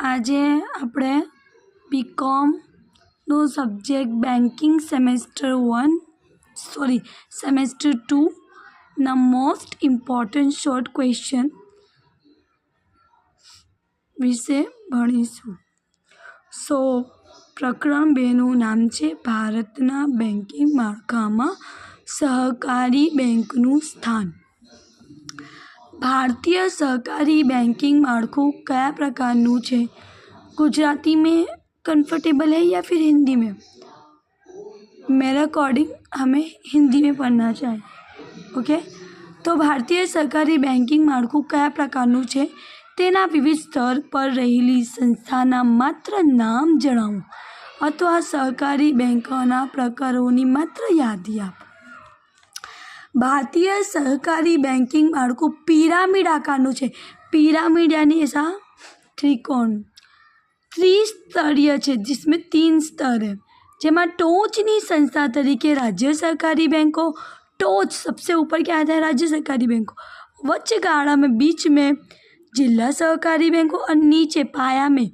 આજે આપણે બીકોમનું subject banking semester 2 ના મોસ્ટ ઇમ્પોર્ટન્ટ શોર્ટ ક્વેશ્ચન વિશે ભણીશું. પ્રકરણ 2નું નામ છે ભારતના બેન્કિંગ માળખામાં સહકારી બેંકનું સ્થાન. भारतीय सहकारी बैंकिंग माળખું कया प्रकारનું છે? गुजराती में कंफर्टेबल है या फिर हिंदी में? मेरा अकॉर्डिंग हमें हिंदी में पढ़ना चाहिए. ओके, तो भारतीय सहकारी बैंकिंग माળખું कया प्रकारનું છે તેના વિવિધ સ્તર પર રહેલી સંસ્થાના માત્ર નામ જણાવો અથવા સહકારી બેંકોના પ્રકારોની માત્ર યાદી આપો. भारतीय सहकारी बैंकिंग माળખું पिरामिड आकारનું છે. पिरामिड यानी ऐसा त्रिकोण त्रिस्तरीय है जिसमें 3 स्तर है, જેમાં ટોચની संस्था तरीके राज्य सहकारी बैंकों, टोच सबसे ऊपर क्या आता है राज्य सहकारी बैंकों, वच्च गाड़ा में बीच में जिला सहकारी बैंकों और नीचे पायानी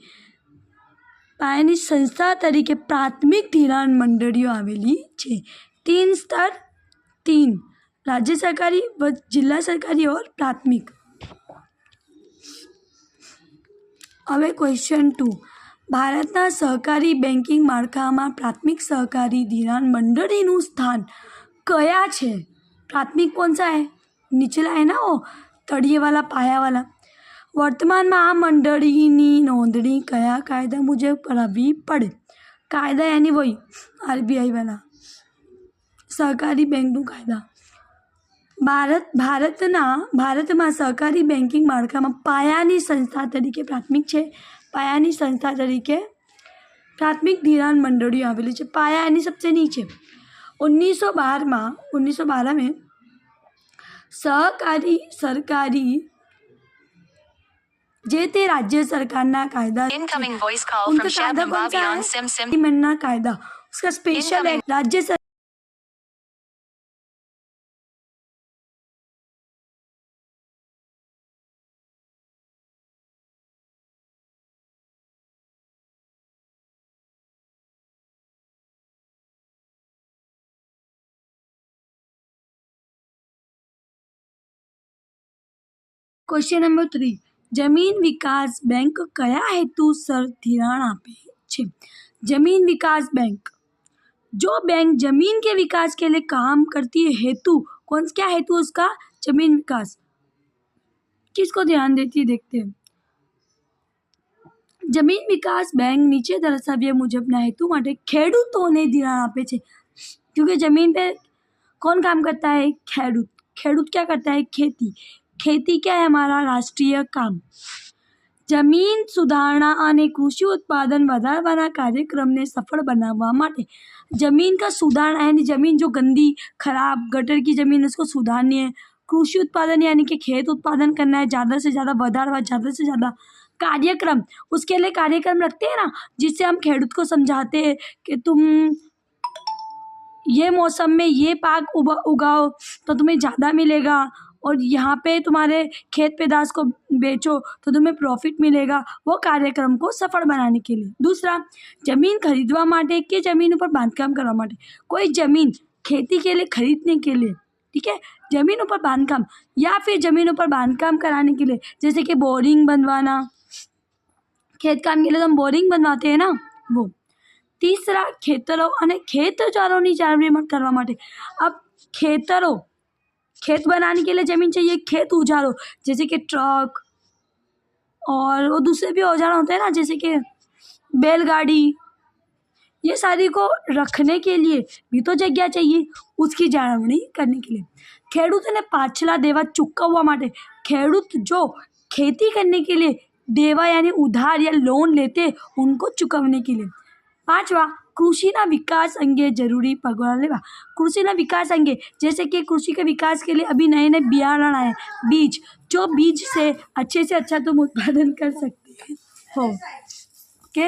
संस्था तरीके प्राथमिक धिराण मंडळीઓ आवेली છે. 3 स्तर 3 राज्य सरकारी, जिला सरकारी और प्राथमिक. હવે ક્વેશ્ચન 2, ભારતના સહકારી બેન્કિંગ માળખામાં प्राथमिक सहकारी ધિરાણ મંડળીનું સ્થાન કયા છે? प्राथमिक कौन सा है? નીચેલા है ना, वो तળિયે वाला पाया वाला. वर्तमाનમાં આ મંડળીની નોંધણી કયા કાયદા મુજબ કરાવવી પડે? કાયદા यानी वही RBI वाला सहकारी બેંકનું કાયદા. ભારતમાં સહકારી બેન્કિંગ માળખામાં પાયાની સંસ્થા તરીકે प्राथमिक છે. પાયાની સંસ્થા તરીકે प्राथमिक ધિરાણ મંડળીઓ આવેલી છે. પાયા यानी सबसे नीचे. 1912 में सहकारी सरकारी जे ते राज्य सरकारना कायदा कायदा उसका स्पेशल एक्ट राज्य क्वेश्चन नंबर 3, जमीन विकास बैंक कया हेतुसर धिराण आपे छे? जमीन विकास बैंक, जो बैंक जमीन के विकास के लिए काम करती है, हेतु क्या हेतु उसका? जमीन विकास. किसको ध्यान देती है देखते हैं. जमीन विकास बैंक नीचे दर्शाव्या मुजबना हेतु माटे खेडूतोने धिराण आपे छे. क्योंकि जमीन पे कौन काम करता है? खेडूत. खेडूत क्या करता है? खेती. खेती क्या है? हमारा राष्ट्रीय काम. जमीन सुधारणा અને કૃષિ ઉત્પાદન વધારવાના કાર્યક્રમને સફળ બનાવવા માટે जमीन का सुधारणा यानी जमीन जो गंदी खराब गटर की जमीन उसको सुधारनी है. कृषि उत्पादन यानी कि खेत उत्पादन करना है, ज़्यादा से ज़्यादा बढ़ावा, ज़्यादा से ज़्यादा कार्यक्रम. उसके लिए कार्यक्रम रखते हैं ना, जिससे हम खेडूत को समझाते हैं कि तुम ये मौसम में ये पाक उगाओ तो तुम्हें ज़्यादा मिलेगा, और यहाँ पे तुम्हारे खेत पैदाश को बेचो तो तुम्हें प्रॉफिट मिलेगा. वो कार्यक्रम को सफल बनाने के लिए. दूसरा, जमीन खरीदवा माटे के जमीन पर बांधकाम करवा माटे. कोई जमीन खेती के लिए खरीदने के लिए, ठीक है, जमीन पर बांधकाम या फिर जमीनों पर बांधकाम कराने के लिए, जैसे कि बोरिंग बनवाना, खेत काम के लिए तो हम बोरिंग बनवाते हैं ना, वो. तीसरा, खेतरों અને ખેતચારોની જાળવણી કરવા માટે. अब खेत बनाने के लिए जमीन चाहिए. खेत औजारों जैसे कि ट्रक और वो दूसरे भी औजार होते हैं ना, जैसे कि बैलगाड़ी, ये सारी को रखने के लिए भी तो जगह चाहिए, उसकी जाळवणी करने के लिए. खेडूतोने पाछला देवा चूकववा माटे. खेडूत जो खेती करने के लिए देवा यानी उधार या लोन लेते उनको चुकवने के लिए. 5वां, कृषिना विकास अंगे जरूरी पगलां लेवा. कृषिना विकास अंगे जैसे कि कृषि के विकास के लिए अभी नए नए बियारण आए, बीज, जो बीज से अच्छा तुम उत्पादन कर सकते हो. ओके.